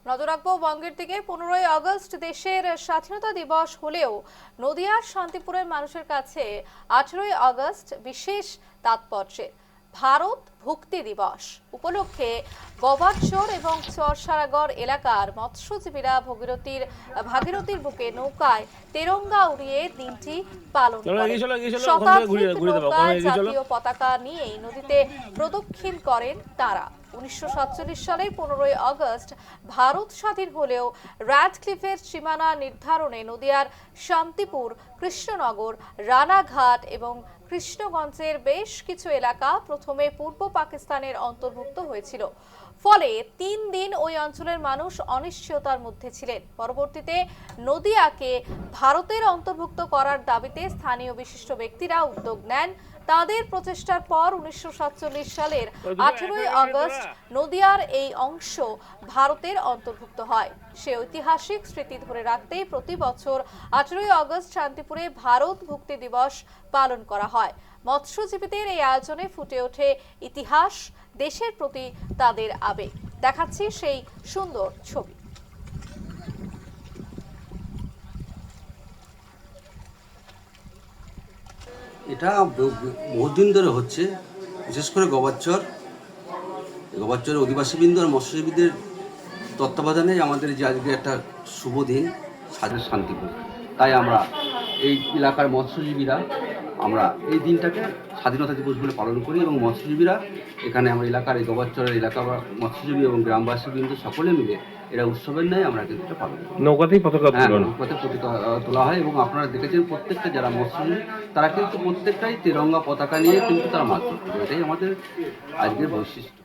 নজর রাখবো বঙ্গের দিকে। 15ই আগস্ট দেশের স্বাধীনতা দিবস হলেও নদিয়ার শান্তিপুরের মানুষের কাছে 18ই আগস্ট বিশেষ তাৎপর্যের। ভারত ভুক্তি দিবস উপলক্ষে গবারচর এবং চরসারাগড় এলাকার মৎস্যজীবীরা ভাগীরথীর বুকে নৌকায় তেরঙ্গা উড়িয়ে দিনটি পালন করে। শতাধিক নৌকায় জাতীয় পতাকা নিয়েই নদীতে প্রদক্ষিণ করেন তারা। 1947 সালের 15ই আগস্ট ভারত স্বাধীন হলেও র্যাডক্লিফের সীমানা নির্ধারণে নদিয়ার শান্তিপুর, কৃষ্ণনগর, রানাঘাট এবং কৃষ্ণগঞ্জের বেশ কিছু এলাকা প্রথমে পূর্ব পাকিস্তানের অন্তর্ভুক্ত হয়েছিল। ফলে 3 দিন ওই অঞ্চলের মানুষ অনিশ্চয়তার মধ্যে ছিলেন। পরবর্তীতে নদিয়াকে ভারতের অন্তর্ভুক্ত করার দাবিতে স্থানীয় বিশিষ্ট ব্যক্তিরা উদ্যোগ নেন। তাদের প্রচেষ্টার পর 1947 সালের 18ই আগস্ট নদিয়ার এই অংশ ভারতের অন্তর্ভুক্ত হয়। সে ঐতিহাসিক স্মৃতি ধরে রাখতে প্রতি বছর 18ই আগস্ট শান্তিপুরে ভারত ভুক্তি দিবস পালন করা হয়। মৎস্যজীবীদের এই আয়োজনে ফুটে ওঠে ইতিহাস, দেশের প্রতি তাদের আবেগ। দেখাচ্ছি সেই সুন্দর ছবি। এটা বহুদিন ধরে হচ্ছে, বিশেষ করে গবারচরের অধিবাসীবৃন্দ আর মৎস্যজীবীদের তত্ত্বাবধানে আমাদের যে আজকে একটা শুভ দিন স্বাধীন শান্তিপুর। তাই আমরা এই এলাকার মৎস্যজীবীরা আমরা এই দিনটাকে স্বাধীনতা দিবস বলে পালন করি এবং মৎস্যজীবীরা এখানে আমরা এলাকার এই গবারচরের এলাকা বা মৎস্যজীবী এবং গ্রামবাসীবৃন্দ সকলে মিলে এরা উৎসবের ন্যায় আমরা কিন্তু এটা পালন করি। নৌকাতেই পতাকা তোলা হয় এবং আপনারা দেখেছেন প্রত্যেকটা যারা মৎস্যজীবী তারা কিন্তু প্রত্যেকটাই তেরঙ্গা পতাকা নিয়ে কিন্তু তারা মাছ ধরতে, এটাই আমাদের আজকের বৈশিষ্ট্য।